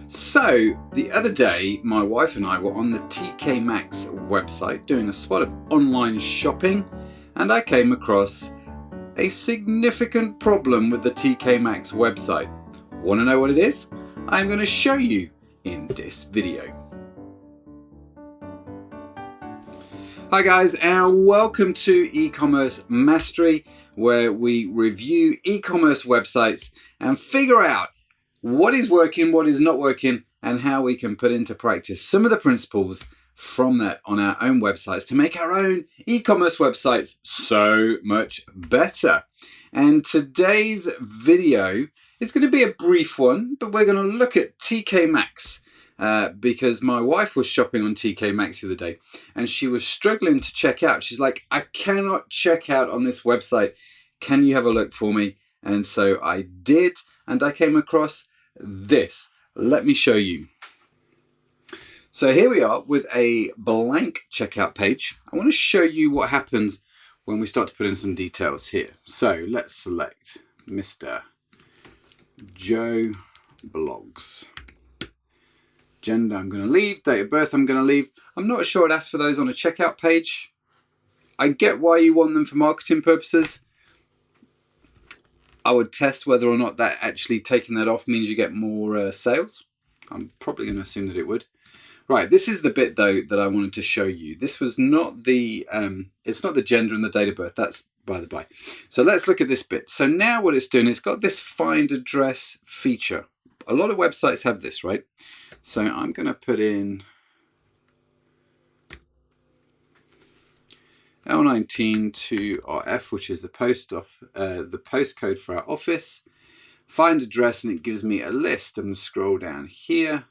So the other day, my wife and I were on the TK Maxx website doing a spot of online shopping, and I came across a significant problem with the TK Maxx website. Want to know what it is? I'm going to show you in this video. Hi guys, and welcome to e-commerce mastery, where we review e-commerce websites and figure out what is working, what is not working, and how we can put into practice some of the principles from that on our own websites to make our own e-commerce websites so much better. And today's video is going to be a brief one, but we're going to look at TK Maxx. Because my wife was shopping on TK Maxx the other day and she was struggling to check out. She's like, I cannot check out on this website. Can you have a look for me? And so I did, and I came across this. Let me show you. So here we are with a blank checkout page. I want to show you what happens when we start to put in some details here. So let's select Mr. Joe Blogs. Gender I'm going to leave, date of birth I'm going to leave. I'm not sure it asks for those on a checkout page. I get why you want them for marketing purposes. I would test whether or not that actually taking that off means you get more sales. I'm probably going to assume that it would. Right, this is the bit though that I wanted to show you. This was not the, it's not the gender and the date of birth, that's by the by. So let's look at this bit. So now what it's doing, it's got this find address feature. A lot of websites have this, right? So I'm going to put in L19 to RF, which is the postcode for our office. Find address, and it gives me a list. I'm going to scroll down here,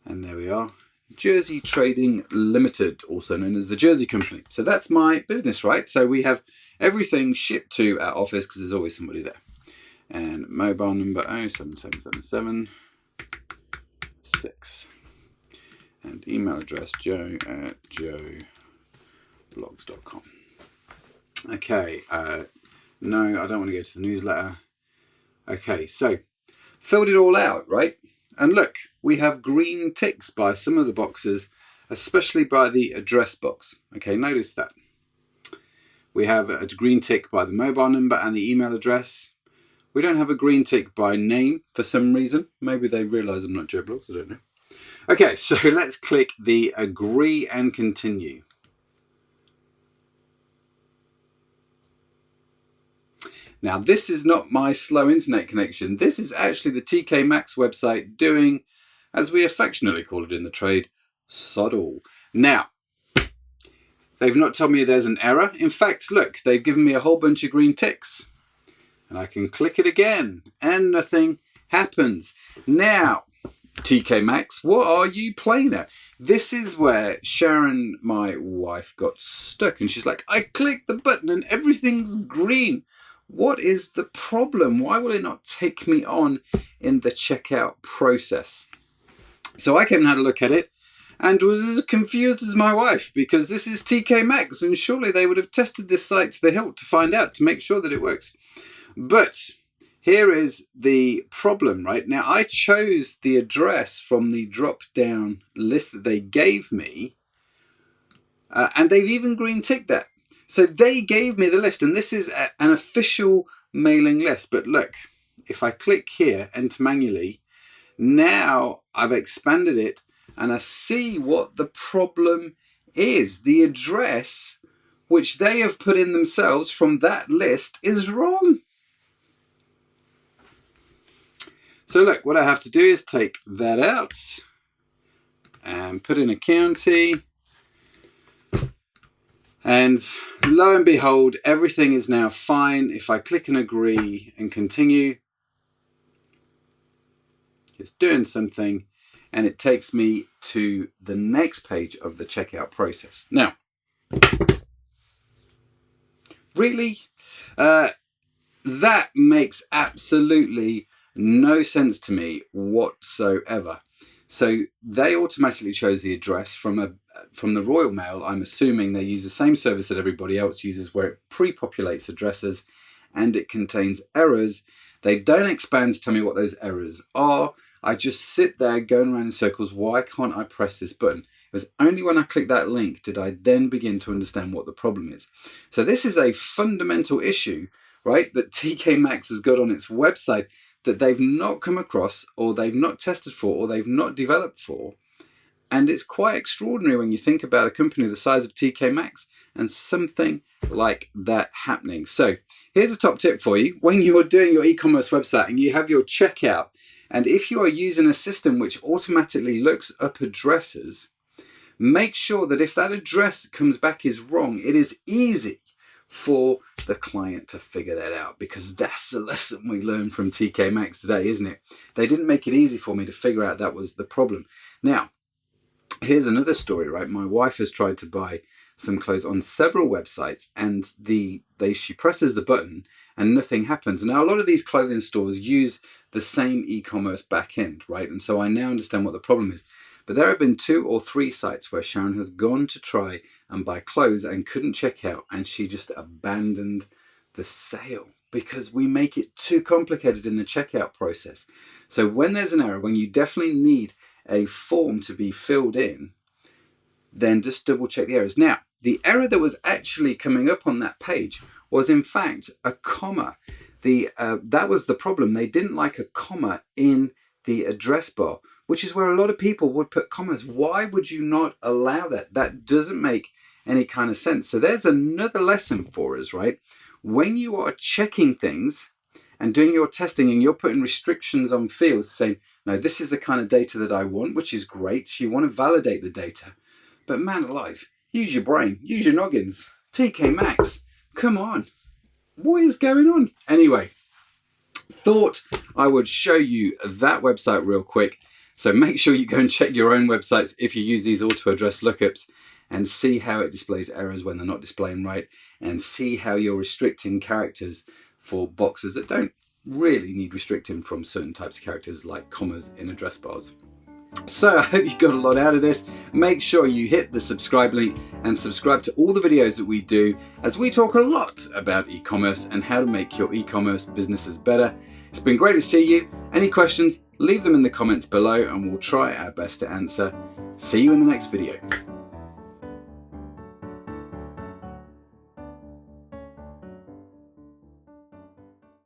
and there we are. Jersey Trading Limited, also known as the Jersey Company. So that's my business, right? So we have everything shipped to our office because there's always somebody there. And mobile number 07777 6, and email address joe@joeblogs.com. Okay, no, I don't want to go to the newsletter. Okay, so filled it all out, right? And look, we have green ticks by some of the boxes, especially by the address box. Okay, notice that. We have a green tick by the mobile number and the email address. We don't have a green tick by name for some reason. Maybe they realize I'm not Joe Blogs, I don't know. Okay, so let's click the agree and continue. Now this is not my slow internet connection. This is actually the TK Maxx website doing, as we affectionately call it in the trade, sod all. Now, they've not told me there's an error. In fact, look, they've given me a whole bunch of green ticks. And I can click it again and nothing happens. Now, TK Maxx, what are you playing at? This is where Sharon, my wife, got stuck. And she's like, I clicked the button and everything's green. What is the problem? Why will it not take me on in the checkout process? So I came and had a look at it and was as confused as my wife, because this is TK Maxx and surely they would have tested this site to the hilt to find out, to make sure that it works. But here is the problem, right? Now, I chose the address from the drop-down list that they gave me, and they've even green ticked that. So they gave me the list, and this is an official mailing list. But look, if I click here, enter manually, now I've expanded it, and I see what the problem is. The address, which they have put in themselves from that list, is wrong. So look, what I have to do is take that out and put in a county. And lo and behold, everything is now fine. If I click and agree and continue, it's doing something and it takes me to the next page of the checkout process. Now, really, that makes absolutely no sense to me whatsoever. So they automatically chose the address from the Royal Mail. I'm assuming they use the same service that everybody else uses, where it pre-populates addresses and it contains errors. They don't expand to tell me what those errors are. I just sit there going around in circles. Why can't I press this button? It was only when I clicked that link did I then begin to understand what the problem is. So this is a fundamental issue, right, that TK Maxx has got on its website that they've not come across, or they've not tested for, or they've not developed for. And it's quite extraordinary when you think about a company the size of TK Maxx and something like that happening. So here's a top tip for you. When you're doing your e-commerce website and you have your checkout, and if you are using a system which automatically looks up addresses, make sure that if that address comes back is wrong, it is easy for the client to figure that out, because that's the lesson we learned from TK Maxx today, isn't it? They didn't make it easy for me to figure out that was the problem. Now, here's another story, right? My wife has tried to buy some clothes on several websites, and she presses the button and nothing happens. Now, a lot of these clothing stores use the same e-commerce backend, right? And so I now understand what the problem is. But there have been 2 or 3 sites where Sharon has gone to try and buy clothes and couldn't check out, and she just abandoned the sale because we make it too complicated in the checkout process. So when there's an error, when you definitely need a form to be filled in, then just double check the errors. Now, the error that was actually coming up on that page was in fact a comma. That was the problem. They didn't like a comma in the address bar, which is where a lot of people would put commas. Why would you not allow that? That doesn't make any kind of sense. So there's another lesson for us, right? When you are checking things and doing your testing and you're putting restrictions on fields saying, no, this is the kind of data that I want, which is great. So you want to validate the data. But man alive, use your brain, use your noggins. TK Maxx, come on. What is going on? Anyway, thought I would show you that website real quick. So make sure you go and check your own websites if you use these auto address lookups, and see how it displays errors when they're not displaying right, and see how you're restricting characters for boxes that don't really need restricting from certain types of characters like commas in address bars. So I hope you got a lot out of this. Make sure you hit the subscribe link and subscribe to all the videos that we do, as we talk a lot about e-commerce and how to make your e-commerce businesses better. It's been great to see you. Any questions, leave them in the comments below and we'll try our best to answer. See you in the next video.